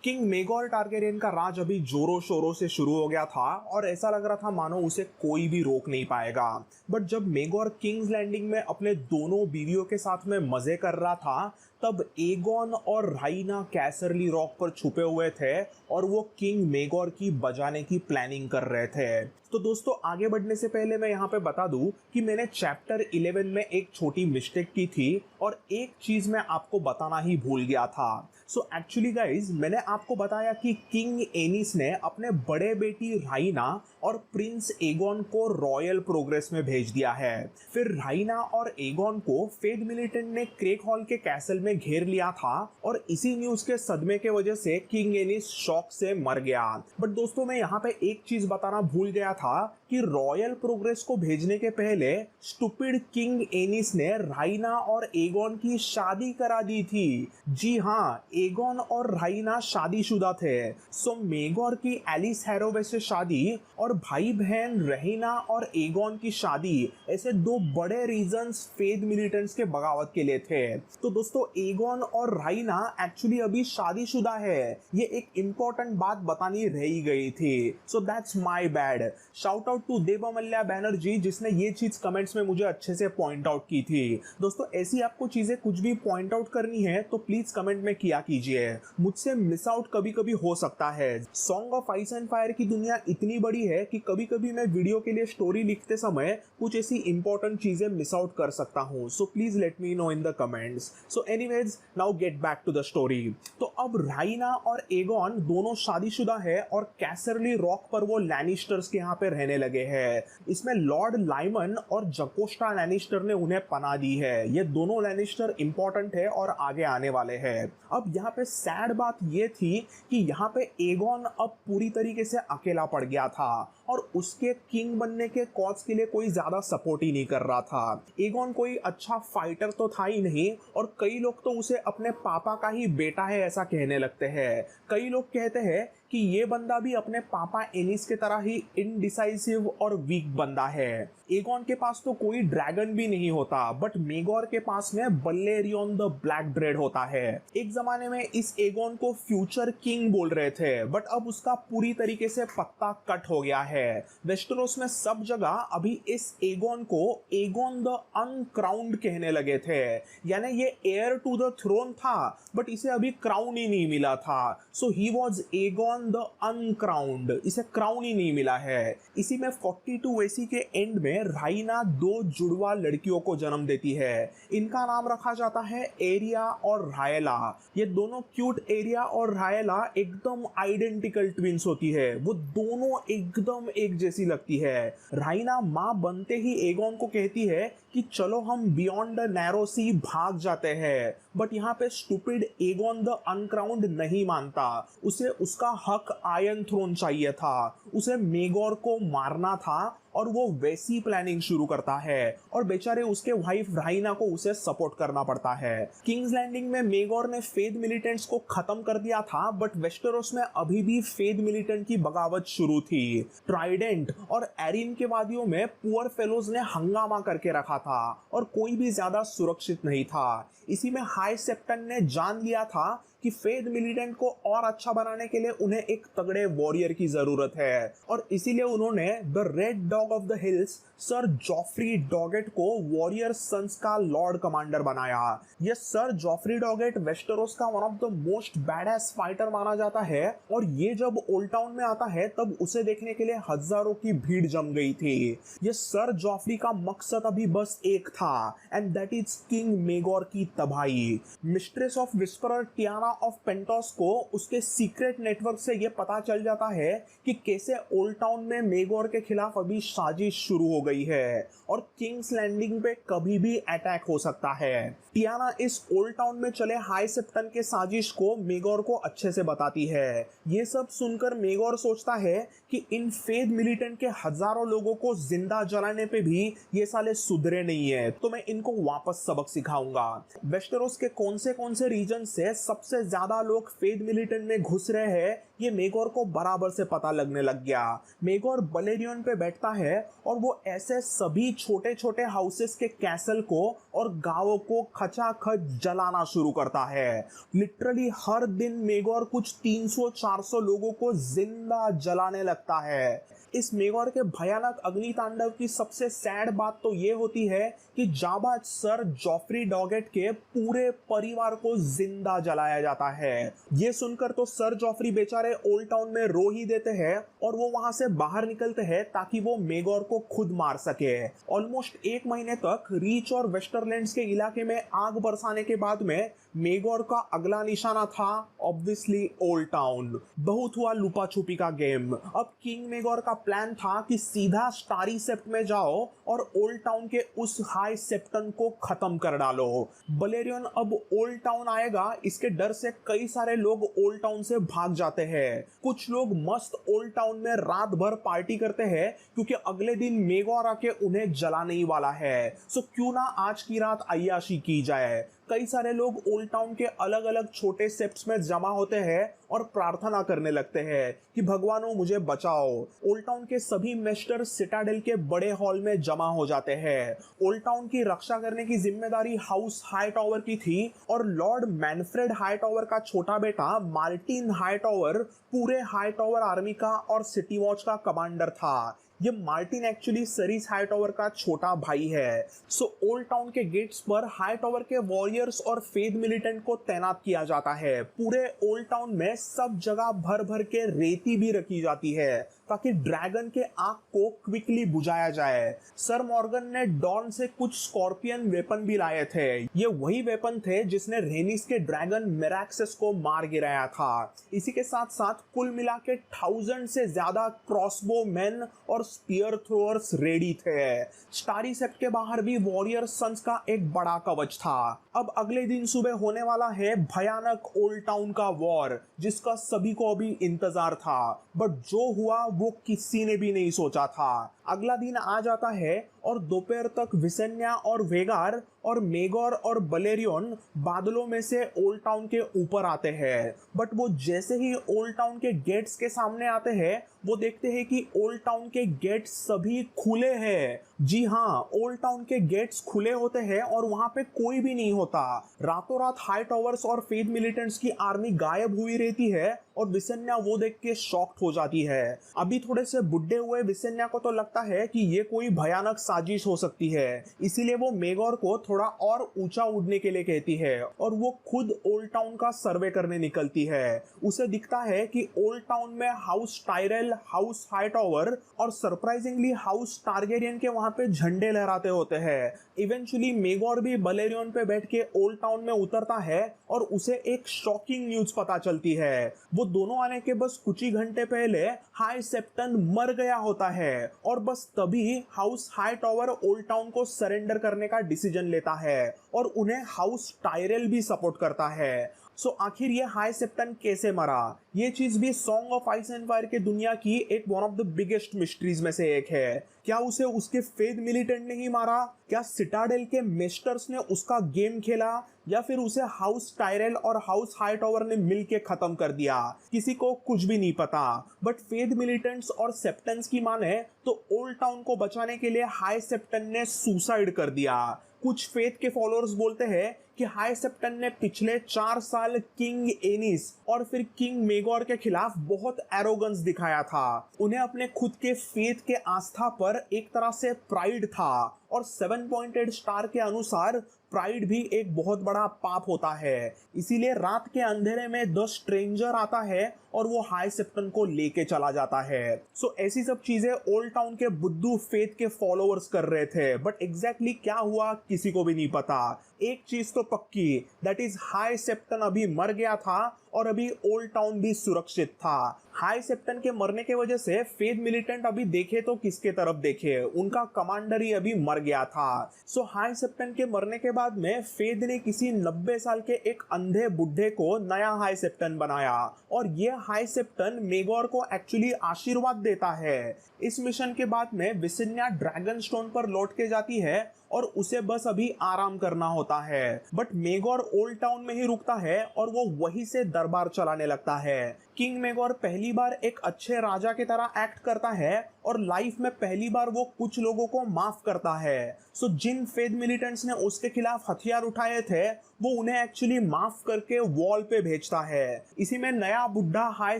King मेगोर Targaryen का राज अभी जोरों शोरों से शुरू हो गया था और ऐसा लग रहा था मानो उसे कोई भी रोक नहीं पाएगा। बट जब मेगोर किंग्स लैंडिंग में अपने दोनों बीवियों के साथ में मजे कर रहा था, तब एगोन और राइना कैसरली रॉक पर छुपे हुए थे और वो किंग मेगोर की बजाने की प्लानिंग कर रहे थे। तो दोस्तों, आगे बढ़ने से पहले मैं यहाँ पे बता दूं कि मैंने चैप्टर 11 में एक छोटी मिस्टेक की थी और एक चीज मैं आपको बताना ही भूल गया था। सो एक्चुअली गाइज, मैंने आपको बताया कि किंग एनिस ने अपने बड़े बेटी राइना और प्रिंस एगोन को रॉयल प्रोग्रेस में भेज दिया है। फिर राइना और एगोन को फेड मिलिटेंट ने क्रेक हॉल के कैसल में घेर लिया था और इसी न्यूज के सदमे के वजह से किंग एनिस शॉक से मर गया। बट दोस्तों, मैं यहाँ पे एक चीज बताना भूल गया था कि रॉयल प्रोग्रेस को भेजने के पहले स्टूपिड किंग एनिस ने राइना और एगोन की शादी करा दी थी। जी हाँ, एगोन और राइना शादीशुदा थे। सो मेगोर की एलिस हैरोवे से शादी और भाई बहन रहीना और एगोन की शादी, ऐसे दो बड़े रीजंस फेद मिलिटेंट्स के बगावत के लिए थे। तो दोस्तों, एगोन और राइना एक्चुअली अभी शादीशुदा है, ये एक इंपॉर्टेंट बात बतानी रह ही गई थी। So that's my bad. Shout out to Devmallya Banerjee, जिसने ये चीज कमेंट्स में मुझे अच्छे से पॉइंट आउट की थी। दोस्तों, ऐसी आपको चीजें कुछ भी पॉइंट आउट करनी है तो प्लीज कमेंट में किया कीजिए, मुझसे मिस आउट कभी कभी हो सकता है। Song of ice and fire की दुनिया इतनी बड़ी है कि कभी कभी मैं वीडियो के लिए स्टोरी लिखते समय कुछ ऐसी इंपॉर्टेंट चीजें मिस आउट कर सकता हूं। So please let me know in the comments. So anyways, now get back to the story. तो अब राइना और एगोन दोनों शादीशुदा है और कैसरली रॉक पर वो लैनिस्टर्स के यहाँ पे रहने लगे हैं। इसमें लॉर्ड लाइमन और जकोस्टा लैनिस्टर ने उन्हें पनाह दी है। ये दोनों लैनिस्टर इंपॉर्टेंट है और आगे आने वाले हैं। अब यहाँ पे सैड बात ये थी कि यहाँ पे एगोन अब पूरी तरीके से अकेला पड़ गया था और उसके किंग बनने के कॉज के लिए कोई ज्यादा सपोर्ट ही नहीं कर रहा था। एगोन कोई अच्छा फाइटर तो था ही नहीं और कई लोग तो उसे अपने पापा का ही बेटा है ऐसा कहने लगते हैं। कई लोग कहते हैं कि ये बंदा भी अपने पापा एनिस के तरह ही इनडिसाइसिव और वीक बंदा है। एगोन के पास तो कोई ड्रैगन भी नहीं होता, बट मेगोर के पास में बल्लेरियन द ब्लैक ड्रेड होता है। एक जमाने में इस एगोन को फ्यूचर किंग बोल रहे थे, बट अब उसका पूरी तरीके से पत्ता कट हो गया है। वेस्टरोस में सब जगह अभी इस एगोन को एगोन द अनक्राउंड कहने लगे थे, यानी ये एयर टू द थ्रोन था बट इसे अभी क्राउन ही नहीं मिला था। So he was Aegon the uncrowned, इसे क्राउन ही नहीं मिला है। इसी में 42 एसी के एंड में राइना दो जुड़वा लड़कियों को जन्म देती है। इनका नाम रखा जाता है एरिया और रायला। ये दोनों क्यूट एरिया और रायला एकदम आइडेंटिकल ट्विंस होती है, वो दोनों एकदम एक जैसी लगती है। राइना माँ बनते ही एगोन को कहती है कि चलो हम बियॉन्ड द नैरो सी भाग जाते हैं, बट यहाँ पे स्टूपिड एगोन द अनक्राउंड नहीं मानता। उसे उसका हक आयरन थ्रोन चाहिए था, उसे मेगोर को मारना था और वो वैसी प्लानिंग शुरू करता है और बेचारे उसके वाइफ राइना को उसे सपोर्ट करना पड़ता है। किंग्स लैंडिंग में मेगोर ने फेद मिलिटेंट्स को खत्म कर दिया था, बट वेस्टरोस में अभी भी फेद मिलिटेंट की बगावत शुरू थी। ट्राइडेंट और एरिन के वादियों में पुअर फेलोज ने हंगामा करके रखा था और कोई भी ज्यादा सुरक्षित नहीं था। इसी में हाई सेप्टन ने जान लिया था कि फेद मिलिटेंट को और अच्छा बनाने के लिए उन्हें एक तगड़े वॉरियर की जरूरत है और इसीलिए उन्होंने the red dog of the hills sir Geoffrey Doggett को वॉरियर सन्स का लॉर्ड कमांडर बनाया। यह सर जॉफ्री डॉगेट वेस्टरोस का one of the most badass fighter माना जाता है और ये जब ओल्ड टाउन में आता है तब उसे देखने के लिए हजारों की भीड़ जम गई थी। ये सर जॉफ्री का मकसद अभी बस एक था, एंड दैट इज किंग मेगोर की तबाही। Mistress of whisperer Tiana of pentose को उसके सीक्रेट नेटवर्क से यह पता चल जाता है कि कैसे ओल्ड टाउन में मेगोर के खिलाफ अभी साजिश शुरू हो गई है और किंग्स लैंडिंग पे कभी भी अटैक हो सकता है। टियाना इस ओल्ड टाउन में चले हाई सेप्टन के साजिश को मेगोर को अच्छे से बताती है। ये सब सुनकर मेगोर सोचता है कि इन फेद मिलिटेंट के हजारों लोगों को जिंदा जलाने पे भी ये साले सुधरे नहीं है, तो मैं इनको वापस सबक सिखाऊंगा। वेस्टरोस के कौन से रीजन से सबसे से ज्यादा लोग फेथ मिलिटेंट में घुस रहे हैं ये मेगोर को बराबर से पता लगने लग गया। मेगोर बलेरियन पे बैठता है और वो ऐसे सभी छोटे छोटे हाउसेस के कैसल को और गांवों को खचाखच जलाना शुरू करता है। लिटरली हर दिन मेगोर कुछ 300-400 लोगों को जिंदा जलाने लगता है। इस मेगोर के भयानक अग्नि तांडव की सबसे सैड बात तो ये होती है कि जाबाज सर जॉफ्री डॉगेट के पूरे परिवार को जिंदा जलाया जाता है। ये सुनकर तो सर जॉफ्री बेचारे ओल्ड टाउन में रो ही देते हैं और वो वहां से बाहर निकलते हैं ताकि वो मेगोर को खुद मार सके। ऑलमोस्ट 1 महीने तक रीच और वेस्टरलैंड्स के इलाके में आग बरसाने के बाद में मेगोर का अगला निशाना था ऑब्वियसली ओल्ड टाउन। बहुत हुआ लुपा छुपी का गेम। अब किंग मेगोर का प्लान था कि सीधा स्टारी सेप्ट में जाओ और ओल्ड टाउन के उस हाई सेप्टन को खत्म कर डालो। बलेरियन अब ओल्ड टाउन आएगा इसके डर से कई सारे लोग ओल्ड टाउन से भाग जाते हैं। कुछ लोग मस्त ओल्ड टाउन में रात भर पार्टी करते हैं क्योंकि अगले दिन मेगोर आके उन्हें जलाने ही वाला है। सो क्यों ना आज की रात अय्याशी की जाए। कई सारे लोग ओल्ड टाउन के अलग अलग छोटे सेप्ट्स में जमा होते हैं और प्रार्थना करने लगते हैं कि भगवानों मुझे बचाओ। ओल्ड टाउन के सभी मेस्टर सिटाडेल के बड़े हॉल में जमा हो जाते हैं। ओल्ड टाउन की रक्षा करने की जिम्मेदारी हाउस हाईटॉवर की थी और लॉर्ड मैनफ्रेड हाईटॉवर का छोटा बेटा मार्टिन हाईटॉवर पूरे हाईटॉवर आर्मी का और सिटी वॉच का कमांडर था। ये मार्टिन एक्चुअली सरीस हाईटॉवर का छोटा भाई है। सो ओल्ड टाउन के गेट्स पर हाईटॉवर के वॉरियर्स और फेथ मिलिटेंट को तैनात किया जाता है। पूरे ओल्ड टाउन में सब जगह भर भर के रेती भी रखी जाती है ताकि ड्रैगन के आग को क्विकली बुझाया जाए। सर मॉर्गन ने डॉन से कुछ स्कॉर्पियन वेपन भी लाए थे। ये वही वेपन थे जिसने रेनिस के ड्रैगन मेराक्सिस को मार गिराया था। इसी के साथ साथ कुल मिला के 1000 से ज्यादा क्रॉसबो मैन और स्पीयर थ्रोअर्स रेडी थे। स्टारी सेप्ट के बाहर भी वॉरियर सन्स का एक बड़ा कवच था। अब अगले दिन सुबह होने वाला है भयानक ओल्ड टाउन का वॉर जिसका सभी को अभी इंतजार था। बट जो हुआ वो किसी ने भी नहीं सोचा था। अगला दिन आ जाता है और दोपहर तक विसेन्या और वेगार और मेगोर और बलेरियन बादलों में से ओल्ड टाउन के ऊपर आते हैं। बट वो जैसे ही ओल्ड टाउन के गेट्स के सामने आते हैं वो देखते हैं कि ओल्ड टाउन के गेट्स सभी खुले हैं। जी हाँ, ओल्ड टाउन के गेट्स खुले होते हैं और वहां पे कोई भी नहीं होता। रातों रात हाई टॉवर्स और फेथ मिलिटेंट्स की आर्मी गायब हुई रहती है और विसेन्या वो देख के शॉक्ड हो जाती है। अभी थोड़े से बुढ़े हुए विसेन्या को तो लगता है कि ये कोई भयानक साजिश हो सकती है, इसीलिए वो मेगोर को थोड़ा और ऊंचा उड़ने के लिए कहती है और वो खुद ओल्ड टाउन का सर्वे करने निकलती है। उसे दिखता है कि ओल्ड टाउन में हाउस टायरेल, हाउस हाईटॉवर और सरप्राइजिंगली हाउस टारगेरियन के वहां पे झंडे लहराते होते हैं। इवेंचुअली मेगोर भी बलेरियन पे बैठ के ओल्ड टाउन में उतरता है और उसे एक शॉकिंग न्यूज पता चलती है। वो दोनों आने के बस कुछ ही घंटे पहले हाई सेप्टन मर गया होता है और बस तभी हाउस हाईटॉवर ओल्ड टाउन को सरेंडर करने का डिसीजन लेता है और उन्हें हाउस टायरेल भी सपोर्ट करता है। सो आखिर ये हाई सेप्टन कैसे मरा, ये चीज भी song of ice and fire के दुनिया की एक one of the biggest mysteries में से एक है। क्या उसे उसके फेथ मिलिटेंट ने ही मारा? क्या सिटाडेल के मेस्टर्स ने उसका गेम खेला या फिर उसे हाउस टायरेल और हाउस हाईटॉवर ने मिलके खत्म कर दिया? किसी को कुछ भी नहीं पता। बट फेथ मिलिटेंट्स और सेप्टन्स की माने तो ओल्ड टाउन को बचाने के लिए हाई सेप्टन ने सुसाइड कर दिया। कुछ फेथ के फॉलोअर्स बोलते हैं कि हाई सेप्टन ने पिछले 4 साल किंग एनिस और फिर किंग मेगोर के खिलाफ बहुत एरोगेंस दिखाया था। उन्हें अपने खुद के फेथ के आस्था पर एक तरह से प्राइड था और 7 पॉइंटेड स्टार के अनुसार प्राइड भी एक बहुत बड़ा पाप होता है। इसीलिए रात के अंधेरे में द स्ट्रेंजर आता है और वो हाई सेप्टन को लेके चला जाता है। सो ऐसी सब चीजें ओल्ड टाउन के बुद्धू फेथ के फॉलोअर्स कर रहे थे, बट एग्जैक्टली क्या हुआ किसी को भी नहीं पता। एक चीज तो पक्की, दैट इज हाई सेप्टन अभी मर गया था और अभी ओल्ड टाउन भी सुरक्षित था। हाई सेप्टन के मरने के वजह से फेद मिलिटेंट अभी देखे तो किसके तरफ देखे, उनका कमांडर ही अभी मर गया था। सो हाई सेप्टन के मरने के बाद में फेद ने किसी 90 साल के एक अंधे बुढ़े को नया हाई सेप्टन बनाया और ये हाई सेप्टन मेगोर को एक्चुअली आशीर्वाद देता है। इस मिशन के बाद में विसिन्या ड्रैगन स्टोन पर लौट के जाती है और उसे बस अभी आराम करना होता है, बट मेगोर ओल्ड टाउन में ही रुकता है और वो वहीं से दरबार चलाने लगता है। किंग मेगोर पहली बार एक अच्छे राजा की तरह एक्ट करता है और लाइफ में पहली बार वो कुछ लोगों को माफ करता है। सो जिन फेद मिलिटेंट्स ने उसके खिलाफ हथियार उठाए थे वो उन्हें एक्चुअली माफ करके वॉल पे भेजता है। इसी में नया बुढ़ा हाई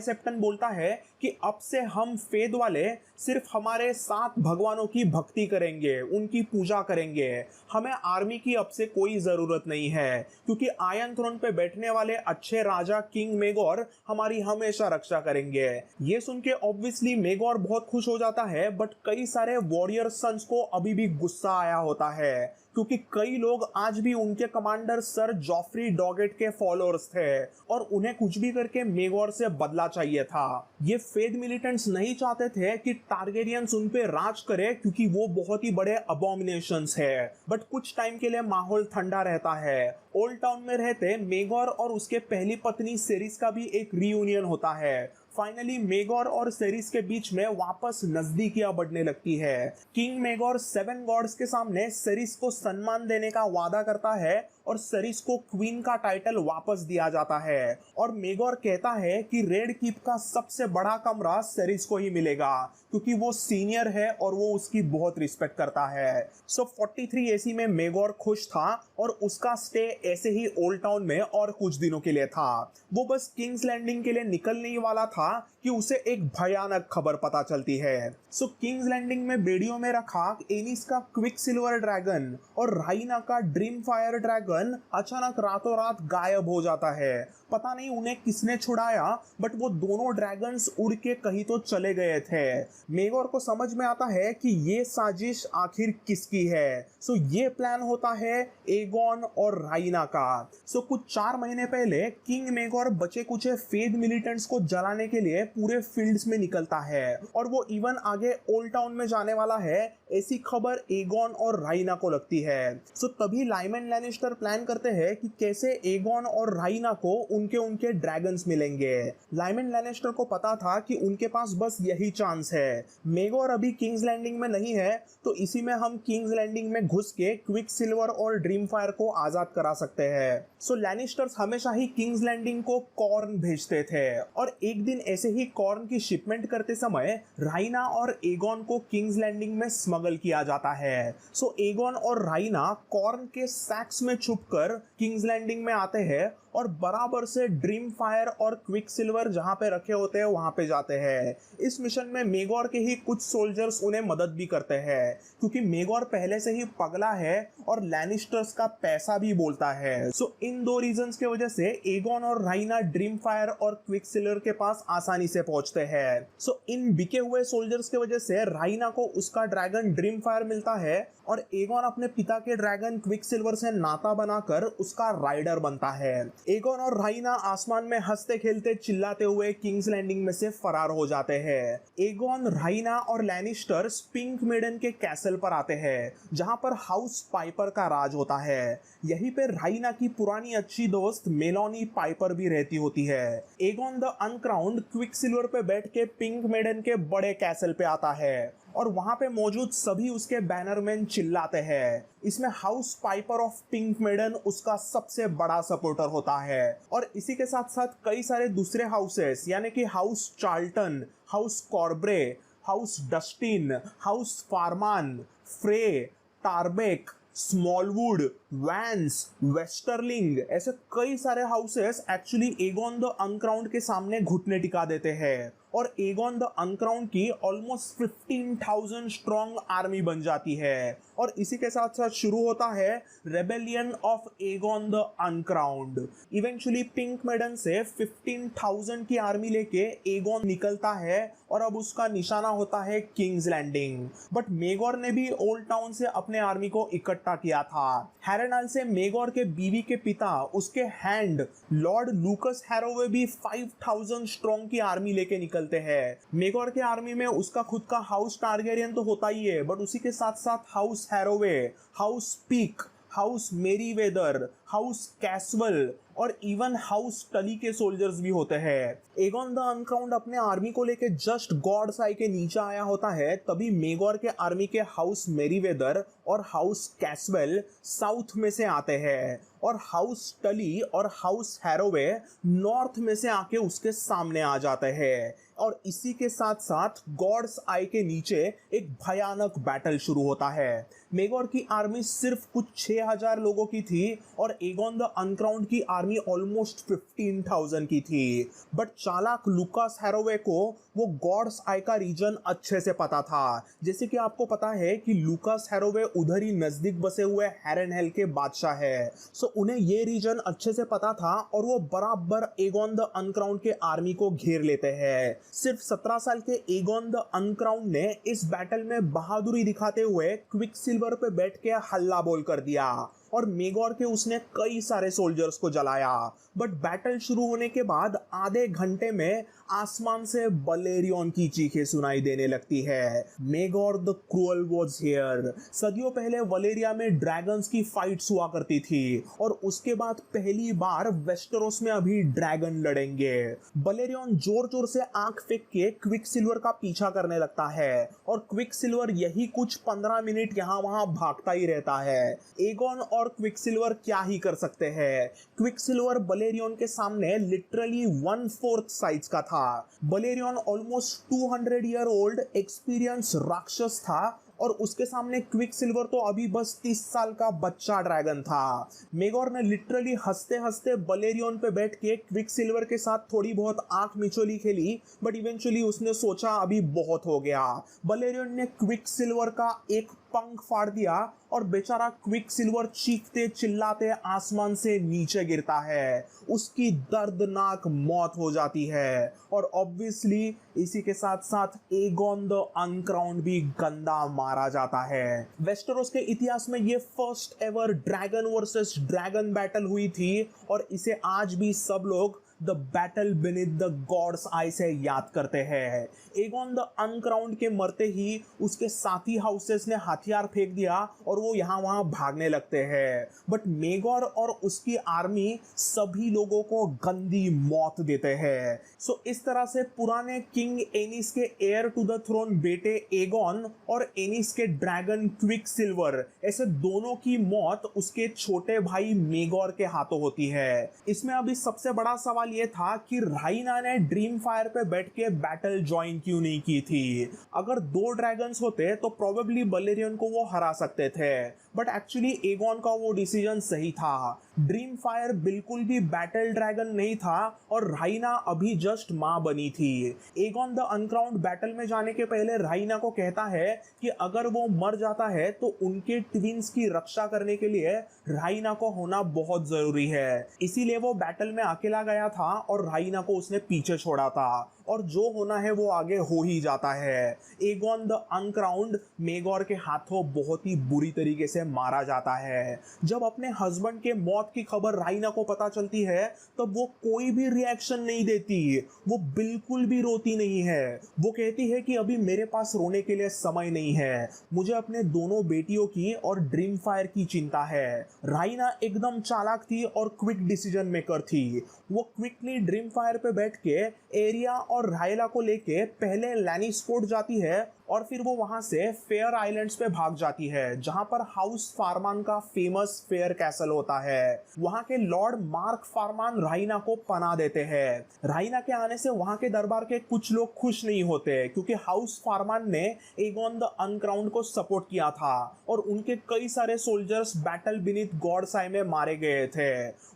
सेप्टन बोलता है कि अब से हम फेद वाले सिर्फ हमारे 7 भगवानों की भक्ति करेंगे, उनकी पूजा करेंगे, हमें आर्मी की अब से कोई जरूरत नहीं है, क्योंकि आयरन थ्रोन पे बैठने वाले अच्छे राजा किंग मेगोर हमारी हमेशा रक्षा करेंगे। ये सुन के ऑब्वियसली मेगोर बहुत खुश हो जाता है, बट कई सारे वॉरियर सन्स को अभी भी गुस्सा आया होता है, क्योंकि कई लोग आज भी उनके कमांडर सर जॉफ्री डॉगेट के फॉलोअर्स थे और उन्हें कुछ भी करके मेगोर से बदला चाहिए था। ये फेद मिलिटेंट्स नहीं चाहते थे कि टारगेरियंस उन पे राज करे, क्योंकि वो बहुत ही बड़े अबॉमिनेशंस है। बट कुछ टाइम के लिए माहौल ठंडा रहता है। ओल्ड टाउन में रहते मेगोर और उसके पहली पत्नी सेरिस का भी एक रियूनियन होता है। फाइनली मेगोर और सेरिस के बीच में वापस नजदीकियां बढ़ने लगती है। किंग मेगोर 7 गॉड्स के सामने सेरिस को सम्मान देने का वादा करता है और सेरिस को क्वीन का टाइटल वापस दिया जाता है और मेगोर कहता है कि रेड कीप का सबसे बड़ा कमरा सेरिस को ही मिलेगा, क्योंकि वो सीनियर है और वो उसकी बहुत रिस्पेक्ट करता है। सो 43 एसी में मेगोर खुश था और उसका स्टे ऐसे ही ओल्ड टाउन में और कुछ दिनों के लिए था। वो बस किंग्स लैंडिंग के लिए निकलने ही वाला था कि उसे एक भयानक खबर पता चलती है। सो किंग्स लैंडिंग में बेड़ियों में रखा एनिस का क्विक सिल्वर ड्रैगन और राइना का ड्रीम फायर ड्रैगन अचानक रातों रात गायब हो जाता है। पता नहीं उन्हें किसने छुड़ाया, बट वो दोनों ड्रैगन्स उड़ के कहीं तो चले गए थे। मेगोर को समझ में आता है कि ये साजिश आखिर किसकी है। सो ये प्लान होता है एगोन और राइना का। सो कुछ 4 महीने पहले किंग मेगोर बचे कुचे फेद मिलिटेंट्स को जलाने के लिए पूरे फील्ड्स में निकलता है और वो इवन आगे ओल्ड टाउन में जाने वाला है, ऐसी खबर एगोन और राइना को लगती है। सो तभी लाइमन लैनिस्टर प्लान करते हैं कि कैसे एगोन और राइना को उनके ड्रैगन्स मिलेंगे। लाइमन लैनिस्टर को पता था कि उनके पास बस यही चांस है। मेगोर अभी किंग्स लैंडिंग में नहीं है, तो इसी में हम किंग्स लैंडिंग में घुस के क्विक सिल्वर और ड्रीम फायर को आजाद करा सकते हैं। सो लैनिस्टर्स हमेशा ही किंग्स लैंडिंग को कॉर्न भेजते थे और एक दिन ऐसे ही कॉर्न की शिपमेंट करते समय राइना और एगोन को किंग्स लैंडिंग में स्मगल किया जाता है। सो एगोन और राइना कॉर्न के सैक्स में छुपकर किंग्स लैंडिंग में आते हैं और बराबर से ड्रीम फायर और क्विक सिल्वर जहां पे रखे होते हैं वहां पे जाते हैं। इस मिशन में मेगोर के ही कुछ सोल्जर्स उन्हें मदद भी करते हैं, क्योंकि मेगोर पहले से ही पगला है और लैनिस्टर्स का पैसा भी बोलता है। सो इन 2 रीजंस के वजह से एगोन और राइना ड्रीम फायर और क्विक सिल्वर के पास आसानी से पहुंचते हैं। सो इन बिके हुए सोल्जर्स के वजह से राइना को उसका ड्रैगन ड्रीम फायर मिलता है और एगोन अपने पिता के ड्रैगन क्विक सिल्वर से नाता बनाकर उसका राइडर बनता है। एगोन और राइना आसमान में हंसते खेलते चिल्लाते हुए किंग्स लैंडिंग में से फरार हो जाते हैं। एगोन, राइना और लैनिस्टर पिंक मेडन के कैसल पर आते हैं, जहां पर हाउस पाइपर का राज होता है। यहीं पे राइना की पुरानी अच्छी दोस्त मेलोनी पाइपर भी रहती होती है। Aegon the uncrowned quick silver पे बैठ के पिंक मेडन के बड़े कैसल पे आता है और वहां पे मौजूद सभी उसके बैनरमैन चिल्लाते हैं। इसमें House Piper of Pinkmaiden उसका सबसे बड़ा सपोर्टर होता है और इसी के साथ साथ कई सारे दूसरे हाउसेस, यानी कि house Charlton, house Corbray, house Dustin, house Farman, Frey, Tarbeck, Smallwood, Vance, Westerling, ऐसे कई सारे houses actually Aegon the uncrowned के सामने घुटने टिका देते हैं और एगोन द अनक्राउंड की ऑलमोस्ट 15,000 स्ट्रॉन्ग आर्मी बन जाती है। और इसी के साथ साथ शुरू होता है rebellion of Aegon the Uncrowned. Eventually Pinkmaiden से 15,000 की आर्मी लेके एगोन निकलता है और अब उसका निशाना होता है किंग्स लैंडिंग। बट मेगोर ने भी ओल्ड टाउन से अपने आर्मी को इकट्ठा किया था। हैरेनाल से मेगोर के बीवी के पिता उसके हैंड लॉर्ड लूकस हैरोवे भी 5,000 स्ट्रॉन्ग की आर्मी लेके निकलते हैं। मेगोर के आर्मी में उसका खुद का हाउस टारगेरियन तो होता ही है, बट उसी के साथ साथ house Harroway, house Peake, house Merryweather, house Caswell और इवन हाउस टली के सोल्जर्स भी होते हैं। एगोन द अनक्राउंड अपने आर्मी को लेके जस्ट गॉड्स आई के नीचे आया होता है, तभी मेगोर के आर्मी के हाउस मेरीवेदर और हाउस कैसवेल साउथ में से आते हैं और हाउस टली और हाउस हैरोवे नॉर्थ में से आके उसके सामने आ जाते हैं। और इसी के साथ साथ गॉड्स आई के नीचे एक भयानक बैटल शुरू होता है। मेगोर की आर्मी सिर्फ कुछ 6,000 लोगों की थी और एगोन द अनक्राउंड की आर्मी ऑलमोस्ट 15,000 की थी। बट चालाक लूकास हैरोवे को वो गॉड्स आई का रीजन अच्छे से पता था। जैसे कि आपको पता है कि लूकास हैरोवे उधर ही नजदीक बसे हुए हैरेनहेल के बादशाह है। सो उन्हें ये रीजन अच्छे से पता था और वो बराबर एगोन द अनक्राउंड के आर्मी को घेर लेते हैं। सिर्फ 17 साल के एगोन द अनक्राउंड ने इस बैटल में बहादुरी दिखाते हुए क्विक सिल्वर पे बैठ के हल्ला बोल कर दिया और मेगोर के उसने कई सारे सोल्जर्स को जलाया। बट बैटल शुरू होने के बाद आधे घंटे में आसमान से बलेरियन की चीखें सुनाई देने लगती है। मेगोर द क्रूअल वाज हियर। सदियों पहले वलेरिया में ड्रैगन्स की फाइट्स हुआ करती थी और उसके बाद पहली बार वेस्टरोस में अभी ड्रैगन लड़ेंगे। बलेरियन जोर जोर से आंख फेंक के क्विक सिल्वर का पीछा करने लगता है और क्विक सिल्वर यही कुछ 15 मिनट यहाँ वहां भागता ही रहता है। एगोन और क्विक सिल्वर क्या ही कर सकते हैं। क्विक सिल्वर बलेरियन के सामने लिटरली 1/4 साइज का था। बलेरियन ऑलमोस्ट 200 ईयर ओल्ड एक्सपीरियंस राक्षस था और उसके सामने क्विक सिल्वर तो अभी बस 30 साल का बच्चा ड्रैगन था। मेगोर ने लिटरली हंसते हंसते बलेरियन पे बैठ के क्विक सिल्वर के साथ थोड़ी बहुत आंख मिचोली खेली, बट इवेंचुअली उसने सोचा अभी बहुत हो गया। बलेरियन ने क्विक सिल्वर का एक पंख फाड़ दिया और बेचारा क्विक सिल्वर चीखते चिल्लाते आसमान से नीचे गिरता है। उसकी दर्दनाक मौत हो जाती है और ऑब्वियसली इसी के साथ साथ एगोन द अनक्राउंड भी गंदा मारा जाता है। वेस्टरोस के इतिहास में ये first ever dragon versus dragon battle हुई थी और इसे आज भी सब लोग the battle beneath the God's Eye से याद करते हैं। एगोन द अनक्राउंड के मरते ही उसके साथी हाउसेस ने हथियार फेंक दिया और वो यहाँ वहां भागने लगते हैं। बट मेगोर और उसकी आर्मी सभी लोगों को गंदी मौत देते हैं। सो इस तरह से पुराने किंग एनिस के एयर टू द थ्रोन बेटे एगोन और एनिस के ड्रैगन क्विक सिल्वर, ऐसे दोनों की मौत उसके छोटे भाई मेगोर के हाथों होती है। इसमें अभी सबसे बड़ा सवाल ये था कि राइना ने ड्रीम फायर पे बैठ के बैटल ज्वाइन क्यों नहीं की थी। अगर 2 ड्रैगन्स होते तो प्रोबेबली बलेरियन को वो हरा सकते थे, बट एक्चुअली एगोन का वो डिसीजन सही था। ड्रीम फायर बिल्कुल भी बैटल ड्रैगन नहीं था और राइना अभी जस्ट मां बनी थी। एगोन द अनक्राउंड बैटल में जाने के पहले राइना को कहता है कि अगर वो मर जाता है तो उनके ट्विंस की रक्षा करने के लिए राइना को होना बहुत जरूरी है। इसीलिए वो बैटल में अकेला गया था और राइना को उसने पीछे छोड़ा था और जो होना है वो आगे हो ही जाता है। एगोन द अनक्राउंड मेगोर के हाथों बहुत ही बुरी तरीके से मारा जाता है। जब अपने हस्बैंड के मौत की खबर राइना को पता चलती है तब वो कोई भी रिएक्शन नहीं देती, वो बिल्कुल भी रोती नहीं है। वो कहती है कि अभी मेरे पास रोने के लिए समय नहीं है, मुझे अपने दोनों बेटियों की और ड्रीम फायर की चिंता है। राइना एकदम चालाक थी और क्विक डिसीजन मेकर थी। वो क्विकली ड्रीम फायर पे बैठ के एरिया और रायला को लेके पहले लैनिसफोर्ड जाती है और फिर वो वहां से फेयर आइलैंड्स पे भाग जाती है जहां पर हाउस फार्मान का फेमस फेयर कैसल होता है। वहां के लॉर्ड मार्क फार्मान राइना को पनाह देते हैं। राइना के आने से वहां के दरबार के कुछ लोग खुश नहीं होते क्योंकि हाउस फार्मान ने एगोन द अनक्राउंड को सपोर्ट किया था और उनके कई सारे सोल्जर्स बैटल बीनीथ गॉडसाई में मारे गए थे।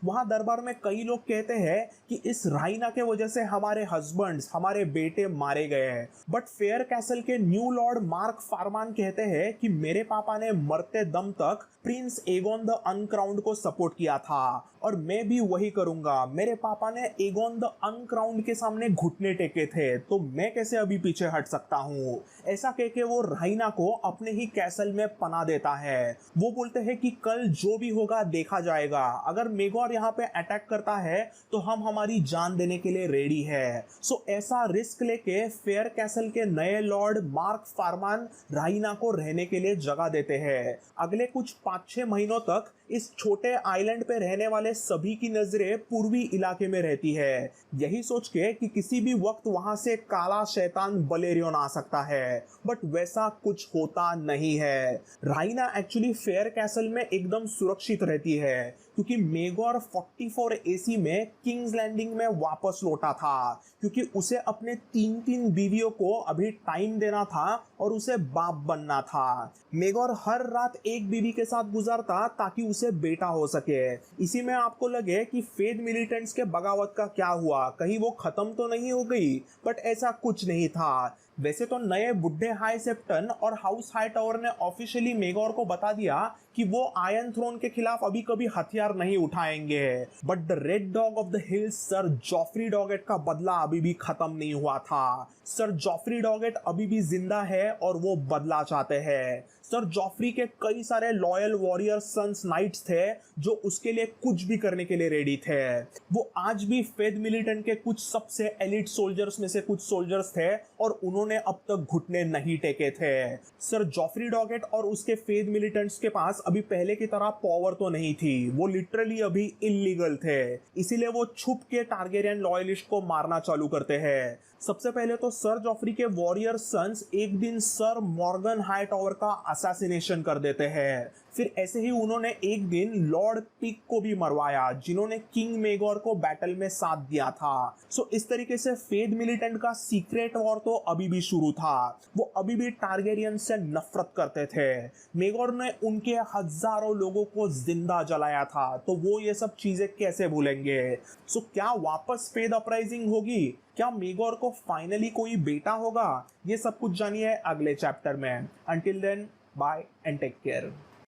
वहां दरबार में कई लोग कहते हैं कि इस राइना के वजह से हमारे हस्बैंड्स, हमारे बेटे मारे गए हैं। बट फेयर कैसल के न्यू लॉर्ड मार्क फार्मान कहते हैं कि मेरे पापा ने मरते दम तक प्रिंस एगोन द अनक्राउंड को सपोर्ट किया था और मैं भी वही करूंगा। मेरे पापा ने एगोन द अनक्राउंड के सामने घुटने टेके थे तो मैं कैसे अभी पीछे हट सकता हूँ। ऐसा कह के वो राइना को अपने ही कैसल में पनाह देता है। वो बोलते हैं कि कल जो भी होगा देखा जाएगा, अगर मेगोर यहाँ पे अटैक करता है तो हम हमारी जान देने के लिए रेडी है। सो ऐसा रिस्क लेके फेयर कैसल के नए लॉर्ड मार्क फार्मान राइना को रहने के लिए जगह देते हैं। अगले कुछ 5-6 महीनों तक इस छोटे आइलैंड पे रहने वाले सभी की नजरें पूर्वी इलाके में रहती है, यही सोच के कि किसी भी वक्त वहां से काला शैतान बलेरियन आ सकता है। बट वैसा कुछ होता नहीं है। राइना एक्चुअली फेयर कैसल में एकदम सुरक्षित रहती है क्योंकि मेगोर 44 एसी में किंग्स लैंडिंग में वापस लौटा था क्योंकि उसे अपने 3 बीवियों को अभी टाइम देना था और उसे बाप बनना था। मेगोर हर रात एक बीवी के साथ गुजारता ताकि उसे बेटा हो सके। इसी में आपको लगे कि फेद मिलिटेंट्स के बगावत का क्या हुआ, कहीं वो खत्म तो नहीं हो गई, बट ऐसा कुछ नहीं था। वैसे तो नए बुढ़े हाई सेप्टन और हाउस हाई टावर ने ऑफिशियली मेगोर को बता दिया कि वो आयरन थ्रोन के खिलाफ अभी कभी हथियार नहीं उठाएंगे, but the red dog of the hills sir Geoffrey Doggett का बदला अभी भी खत्म नहीं हुआ था। सर जॉफ्री डॉगेट अभी भी जिंदा है और वो बदला चाहते हैं। सर जॉफ्री के कई सारे लॉयल वॉरियर सन्स नाइट्स थे जो उसके लिए कुछ भी करने के लिए रेडी थे। वो आज भी फेद मिलिटेंट के कुछ सबसे एलिट सोल्जर्स में से कुछ सोल्जर्स थे और उन्होंने अब तक घुटने नहीं टेके थे। सर जॉफ्री डॉगेट और उसके फेद मिलिटेंट्स के पास अभी पहले की तरह पावर तो नहीं थी, वो लिटरली अभी इलीगल थे। इसीलिए वो छुप के टारगेरियन लॉयलिस्ट को मारना चालू करते हैं। सबसे पहले तो सर जॉफ्री के वॉरियर सन्स एक दिन सर मॉर्गन हाई टावर का असैसिनेशन कर देते हैं। फिर ऐसे ही उन्होंने एक दिन लॉर्ड पिक को भी मरवाया जिन्होंने किंग मेगोर को बैटल में साथ दिया था। सो इस तरीके से फेद मिलिटेंट का सीक्रेट वॉर तो अभी भी शुरू था। वो अभी भी टारगेरियन से नफरत करते थे। मेगोर ने उनके हजारों लोगों को जिंदा जलाया था तो वो ये सब चीजें कैसे भूलेंगे। सो क्या वापस फेद अपराइजिंग होगी? क्या मेगोर को फाइनली कोई बेटा होगा? ये सब कुछ जानिए अगले चैप्टर में। Until then, bye and take care.